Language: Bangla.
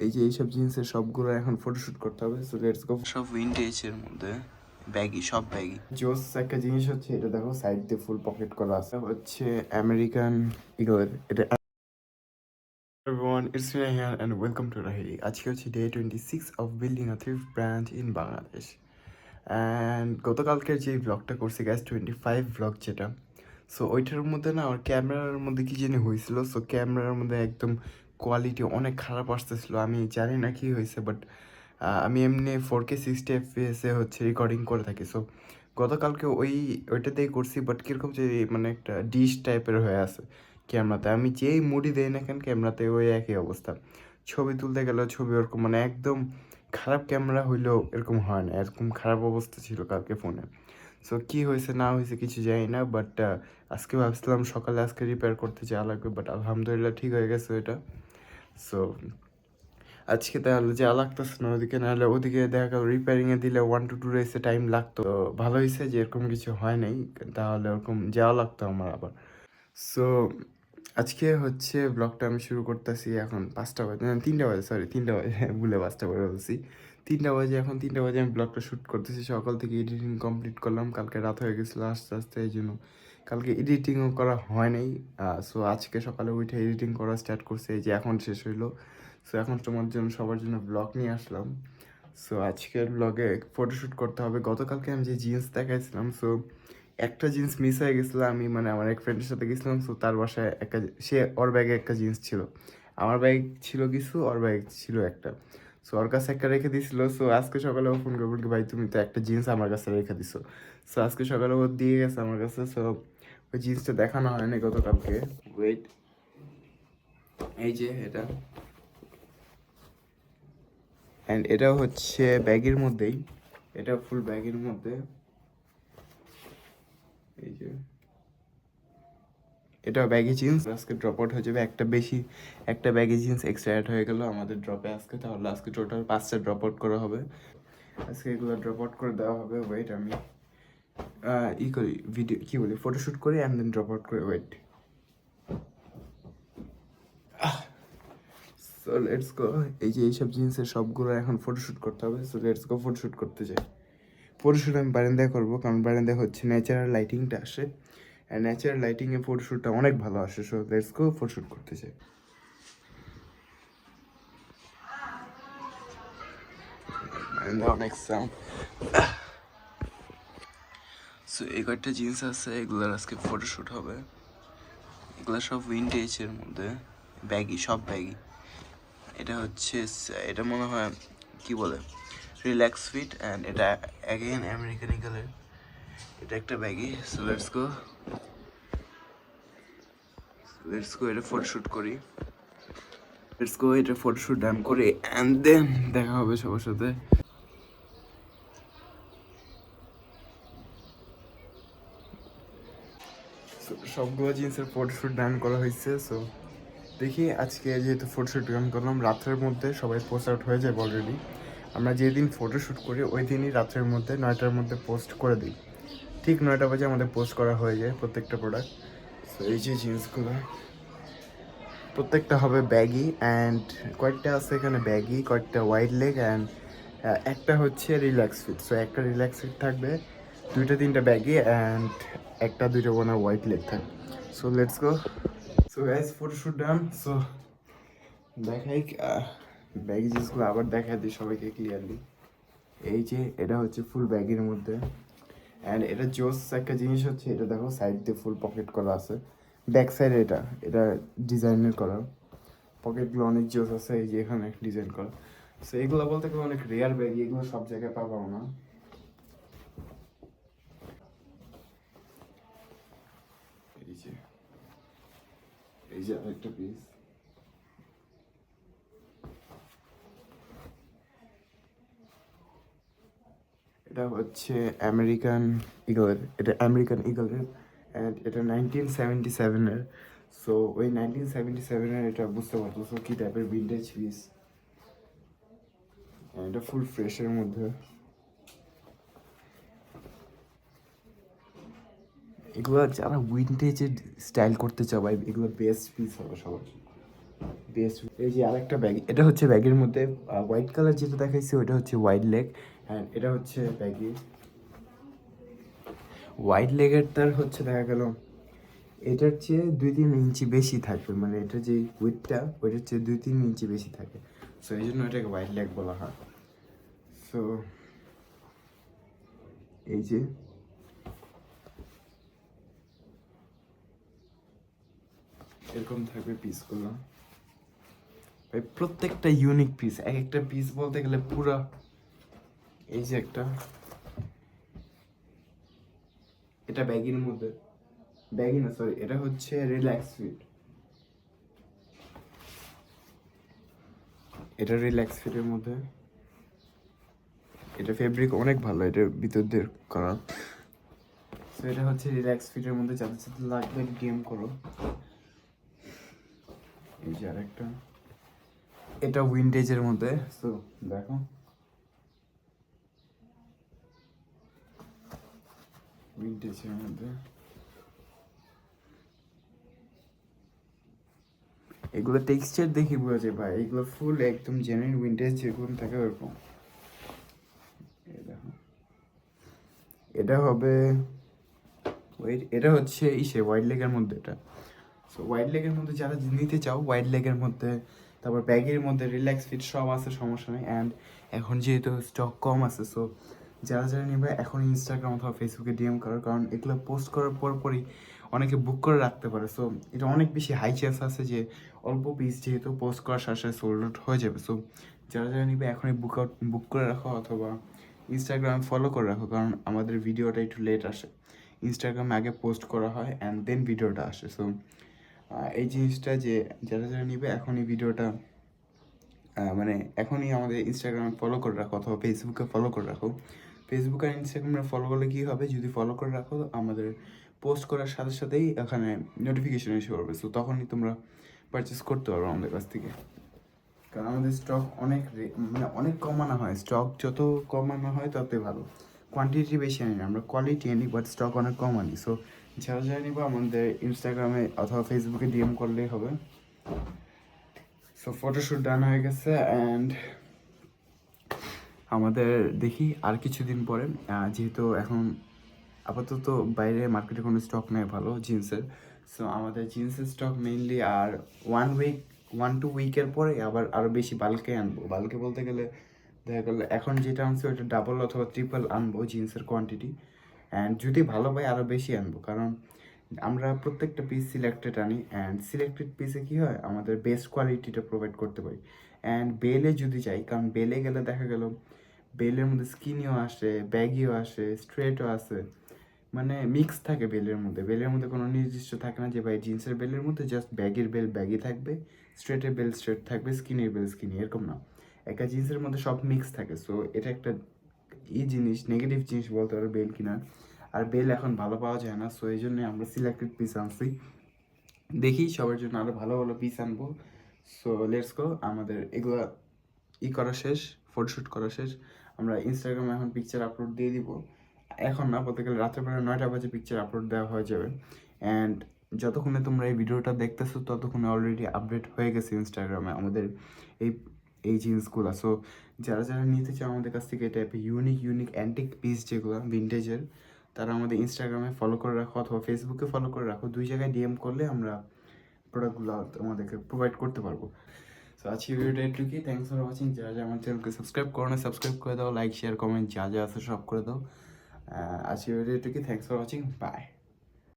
এই যে এইসব জিন্সের সবগুলো এখন ফটোশুট করতে হবে, সো লেটস গো। সব উইন্টেজের মধ্যে ব্যাগি, সব ব্যাগি। জোস একটা জিনিস হচ্ছে এটা, দেখো সাইড দিয়ে ফুল পকেট করা আছে, হচ্ছে আমেরিকান ইগলের এটা। Everyone, it's me here and welcome to Rahiri. আজকে হচ্ছে day 26 of building a thrift branch in Bangladesh. And গতকালকের যে ব্লগটা করছি গ্যাস 25 ব্লগ যেটা, সো ওইটার মধ্যে না আমার ক্যামেরার মধ্যে কি জানি হয়েছিল, সো ক্যামেরার মধ্যে একদম কোয়ালিটি অনেক খারাপ আসতেছিলো। আমি জানি না কি হয়েছে, বাট আমি এমনি 4K 60 FPS-এ হচ্ছে রেকর্ডিং করে থাকি। সো গতকালকে ওইটাতেই করছি, বাট কীরকম যে মানে একটা ডিশ টাইপের হয়ে আছে ক্যামেরাতে। আমি যেই মুডি দেই না কেন ক্যামেরাতে ওই একই অবস্থা। ছবি তুলতে গেলেও ছবি ওরকম মানে একদম খারাপ ক্যামেরা হইলেও এরকম হয় না, এরকম খারাপ অবস্থা ছিল কালকে ফোনে। সো কী হয়েছে না হয়েছে কিছু জানি না, বাট আজকে ভাবছিলাম সকালে আজকে রিপেয়ার করতে যাওয়া লাগবে, বাট আলহামদুলিল্লাহ ঠিক হয়ে গেছে এটা। সো আজকে তাহলে যাওয়া লাগতেছে না ওদিকে, নাহলে ওদিকে দেখা গেল রিপেয়ারিংয়ে দিলে 1 to 2 ডেজে টাইম লাগতো। তো ভালো হয়েছে যে এরকম কিছু হয় নাই, তাহলে ওরকম যাওয়া লাগতো আমার আবার। সো আজকে হচ্ছে ব্লগটা আমি শুরু করতেছি এখন 5টা বাজে, না 3টা বাজে, সরি 3টা বাজে, ভুলে 5টা বাজে বলছি। 3টা বাজে, এখন 3টা বাজে আমি ব্লগটা শ্যুট করতেছি। সকাল থেকে এডিটিং কমপ্লিট করলাম, কালকে রাত হয়ে গেছিলো আস্তে আস্তে, এই জন্য কালকে এডিটিংও করা হয় নাই। সো আজকে সকালে উঠে এডিটিং করা স্টার্ট করছে, এই যে এখন শেষ হইলো। সো এখন তোমার জন্য সবার জন্য ব্লগ নিয়ে আসলাম। সো আজকের ব্লগে ফটোশ্যুট করতে হবে। গতকালকে আমি যে জিন্স দেখাইছিলাম, সো একটা জিন্স মিস হয়ে গেছিলো। আমি মানে আমার এক ফ্রেন্ডের সাথে গেছিলাম, সো তার বাসায় একটা, সে ওর ব্যাগে একটা জিন্স ছিল, আমার ব্যাগ ছিল কিছু, ওর ব্যাগ ছিল একটা। সো ওর কাছে একটা রেখে দিছিল। সো আজকে সকালে ও ফোন করে বলি, ভাই তুমি তো একটা জিন্স আমার কাছে রেখে দিছো। সো আজকে সকালে ও দিয়ে গেছে আমার কাছে। সো ওই জিন্সটা দেখানো হয়নি গতকালকে। ওয়েট, এই যে এটা, অ্যান্ড এটা হচ্ছে ব্যাগের মধ্যেই, এটা ফুল ব্যাগের মধ্যে। এই যে এটা ব্যাগি জিন্স আজকে ড্রপ আউট হয়ে যাবে, একটা ব্যাগি জিন্স এক্সট্রা অ্যাড হয়ে গেল আমাদের ড্রপে আজকে। তাহলে আজকে টোটাল 5টা ড্রপ আউট করা হবে আজকে, এগুলো ড্রপ আউট করে দেওয়া হবে। ওয়েট, আমি করি ভিডিও, কি বলি, ফটোশ্যুট করি অ্যান্ড দেন ড্রপ আউট করে। Wait, so let's go. এই যে এইসব জিন্সের সবগুলো এখন ফটোশ্যুট করতে হবে, সো লেটস গো ফটোশ্যুট করতে যাই। ফটোশ্যুট আমি বারান্দায় করবো, কারণ বারান্দায় হচ্ছে ন্যাচারাল লাইটিংটা আসে, অ্যান্ড ন্যাচারাল লাইটিংয়ে ফটোশ্যুটটা অনেক ভালো আসে। সো লেটস গো ফটোশ্যুট করতে চাই। বারান্দায় অনেক সাউন্ড। সো এই কয়েকটা জিন্স আছে, এগুলোর আজকে ফটোশ্যুট হবে। এগুলো সব উইন্টেজের মধ্যে ব্যাগি, সব ব্যাগি। এটা হচ্ছে, এটা মনে হয় কি বলে, রিল্যাক্স ফিট, অ্যান্ড এটা অ্যাগেন আমেরিকান ইগলের, এটা একটা ব্যাগি। সো লেটস গো, এটা ফটোশ্যুট করি। লেটস গো, এটা ফটোশ্যুট ডান করে অ্যান্ড দেন দেখা হবে সবার সাথে। সবগুলো জিন্সের ফটোশ্যুট ডান করা হয়েছে। সো দেখি আজকে যেহেতু ফটোশ্যুট ডান করলাম, রাত্রের মধ্যে সবাই পোস্ট আউট হয়ে যাবে অলরেডি। আমরা যেদিন ফটোশ্যুট করি ওই দিনই রাত্রের মধ্যে 9টার মধ্যে পোস্ট করে দিই। ঠিক 9টা বাজে আমাদের পোস্ট করা হয়ে যায় প্রত্যেকটা প্রোডাক্ট। সো এই যে জিন্সগুলো প্রত্যেকটা হবে ব্যাগি, অ্যান্ড কয়েকটা আছে এখানে ব্যাগি, কয়েকটা ওয়াইড লেগ, অ্যান্ড একটা হচ্ছে রিল্যাক্স ফিট। সো একটা রিল্যাক্স ফিট থাকবে, 2-3টা ব্যাগি, অ্যান্ড 1-2টা বোনা হোয়াইট লেগ থাকবে। So let's go. So guys photoshoot done. So দেখাই ব্যাগি জিনিসগুলো আবার দেখা দিই সবাইকে ক্লিয়ারলি। এই যে এটা হচ্ছে ফুল ব্যাগের মধ্যে, অ্যান্ড এটা জোস একটা জিনিস হচ্ছে এটা, দেখো সাইড দিয়ে ফুল পকেট করা আছে, ব্যাক সাইডে এটা ডিজাইনের করা, পকেটগুলো অনেক জোস আছে। এই যে এখানে ডিজাইন করা। সো এগুলো বলতে গেলে অনেক রেয়ার ব্যাগ, এগুলো সব জায়গায় পাবো না। এই যে আরেকটা পিস, এটা হচ্ছে আমেরিকান ইগলের, অ্যান্ড এটা 1977-এর। সো ওই 1977-এর এটা বুঝতে পারতো কী টাইপের ভিন্টেজ পিস, এটা ফুল ফ্রেশের মধ্যে। এগুলো যারা উইন্টেজের স্টাইল করতে চাও ভাই, এগুলো বেস্ট পিস হবে সবার জন্য। বেস্ট। এই যে আরেকটা ব্যাগ, এটা হচ্ছে ব্যাগের মধ্যে হোয়াইট কালার যেটা দেখাইছে ওইটা হচ্ছে হোয়াইট লেগ, অ্যান্ড এটা হচ্ছে ব্যাগি হোয়াইট লেগের। তার হচ্ছে দেখা গেল এটার চেয়ে 2-3 ইঞ্চি বেশি থাকবে, মানে এটা যে উইথটা ওইটার চেয়ে 2-3 ইঞ্চি বেশি থাকে, সো এই জন্য এটাকে হোয়াইট লেগ বলা হয়। সো এই যে এরকম থাকবে পিসগুলো ভাই, প্রত্যেকটা ইউনিক পিস, এক একটা পিস বলতে গেলে পুরা। এই যে একটা, এটা ব্যাগির মধ্যে, ব্যাগি না সরি, এটা হচ্ছে রিল্যাক্স ফিট। এটা রিল্যাক্স ফিটের মধ্যে, এটা ফেব্রিক অনেক ভালো, এটার ভিতর দিয়ে করা। সো এটা হচ্ছে রিল্যাক্স ফিটের মধ্যে, যাদের সাথে লাগবে গেম করো। এই যে আরেকটা, এটা উইন্টেজের মধ্যে। সো দেখো উইন্টেজের মধ্যে, এগুলো টেক্সচার দেখি বোঝা যায় ভাই, এগুলো ফুল একদম জেনুইন উইন্টেজ যেরকম থাকে ওরকম। এই দেখো, এটা হবে ওয়েট, এটা হচ্ছে ইসে হোয়াইট লেগের মধ্যে এটা। সো হোয়াইট লেগের মধ্যে যারা নিতে চাও, হোয়াইট লেগের মধ্যে, তারপর ব্যাগের মধ্যে রিল্যাক্স ফিট সব আছে, সমস্যা নেই। অ্যান্ড এখন যেহেতু স্টক কম আছে, সো যারা যারা নেবে এখন ইনস্টাগ্রাম অথবা ফেসবুকে ডিএম করার, কারণ এগুলো পোস্ট করার পরই অনেকে বুক করে রাখতে পারে। সো এটা অনেক বেশি হাই চান্স আছে যে অল্প পিস যেহেতু পোস্ট করার সাথে সাথে সোল্ড আউট হয়ে যাবে। সো যারা যারা নিবে এখনই বুক করে রাখো, অথবা ইনস্টাগ্রাম ফলো করে রাখো, কারণ আমাদের ভিডিওটা একটু লেট আসে, ইনস্টাগ্রামে আগে পোস্ট করা হয় অ্যান্ড দেন ভিডিওটা আসে। সো এই জিনিসটা যে যারা যারা নিবে এখনই ভিডিওটা মানে এখনই আমাদের ইনস্টাগ্রামে ফলো করে রাখো, অথবা ফেসবুকে ফলো করে রাখো। ফেসবুক আর ইনস্টাগ্রামে ফলো করলে কী হবে, যদি ফলো করে রাখো আমাদের পোস্ট করার সাথে সাথেই এখানে নোটিফিকেশন এসে পড়বে। সো তখনই তোমরা পারচেস করতে পারবে আমাদের কাছ থেকে, কারণ আমাদের স্টক অনেক মানে অনেক কম আনা হয়। স্টক যত কম আনা হয় ততই ভালো, কোয়ান্টিটি বেশি আনি না আমরা, কোয়ালিটি আনি, বাট স্টক অনেক কম আনি। সো যারা যারা নিবো আমাদের ইনস্টাগ্রামে অথবা ফেসবুকে ডিএম করলেই হবে। সো ফটোশ্যুট ডান হয়ে গেছে, অ্যান্ড আমাদের দেখি আর কিছুদিন পরে, যেহেতু এখন আপাতত বাইরে মার্কেটে কোনো স্টক নেই ভালো জিন্সের। সো আমাদের জিন্সের স্টক মেইনলি আর 1-2 উইকের পরে আবার আরও বেশি বাল্কে আনবো। বাল্কে বলতে গেলে দেখা গেলো এখন যেটা আনছে ওইটা ডাবল অথবা ট্রিপল আনবো জিন্সের কোয়ান্টিটি, অ্যান্ড যদি ভালো পাই আরও বেশি আনবো, কারণ আমরা প্রত্যেকটা পিস সিলেক্টেড আনি, অ্যান্ড সিলেক্টেড পিসে কী হয় আমাদের বেস্ট কোয়ালিটিটা প্রোভাইড করতে পারি। অ্যান্ড বেলে যদি যাই, কারণ বেলে গেলে দেখা গেল বেলের মধ্যে স্কিনিও আসে, ব্যাগিও আসে, স্ট্রেটও আসে, মানে মিক্স থাকে বেলের মধ্যে। বেলের মধ্যে কোনো নির্দিষ্ট থাকে না যে ভাই জিন্সের বেলের মধ্যে জাস্ট ব্যাগের বেল ব্যাগই থাকবে, স্ট্রেটের বেল স্ট্রেট থাকবে, স্কিনের বেল স্কিনি, এরকম না, একটা জিন্সের মধ্যে সব মিক্স থাকে। সো এটা একটা জিনিস, নেগেটিভ জিনিস বলতে পারো বেল কিনার, আর বেল এখন ভালো পাওয়া যায় না। সো এই জন্যে আমরা সিলেক্টেড পিস আনছি, দেখি সবার জন্য আরও ভালো ভালো পিস আনবো। সো লেটস গো, আমাদের এগুলো করা শেষ, ফটোশ্যুট করা শেষ, আমরা ইনস্টাগ্রামে এখন পিকচার আপলোড দিয়ে দিব। এখন না, বলতে গেলে রাত্রেবেলা 9টা বাজে পিকচার আপলোড দেওয়া হয়ে যাবে। অ্যান্ড যতক্ষণে তোমরা এই ভিডিওটা দেখতেছো ততক্ষণে অলরেডি আপডেট হয়ে গেছে ইনস্টাগ্রামে আমাদের এই এই জিন্সগুলো। সো যারা যারা নিতে চাও আমাদের কাছ থেকে এই টাইপের ইউনিক অ্যান্টিক পিস যেগুলো ভিন্টেজের, তারা আমাদের ইনস্টাগ্রামে ফলো করে রাখো অথবা ফেসবুকে ফলো করে রাখো, দুই জায়গায় ডিএম করলে আমরা প্রোডাক্টগুলো তোমাদেরকে প্রোভাইড করতে পারবো। সো আজকে ভিডিওটা এটুকুই, থ্যাংকস ফর ওয়াচিং। যারা যারা আমার চ্যানেলকে সাবস্ক্রাইব করো না সাবস্ক্রাইব করে দাও, লাইক শেয়ার কমেন্ট যা যা আছে সব করে দাও। আজকে ভিডিও এটুকুই, থ্যাংকস ফর ওয়াচিং, বাই।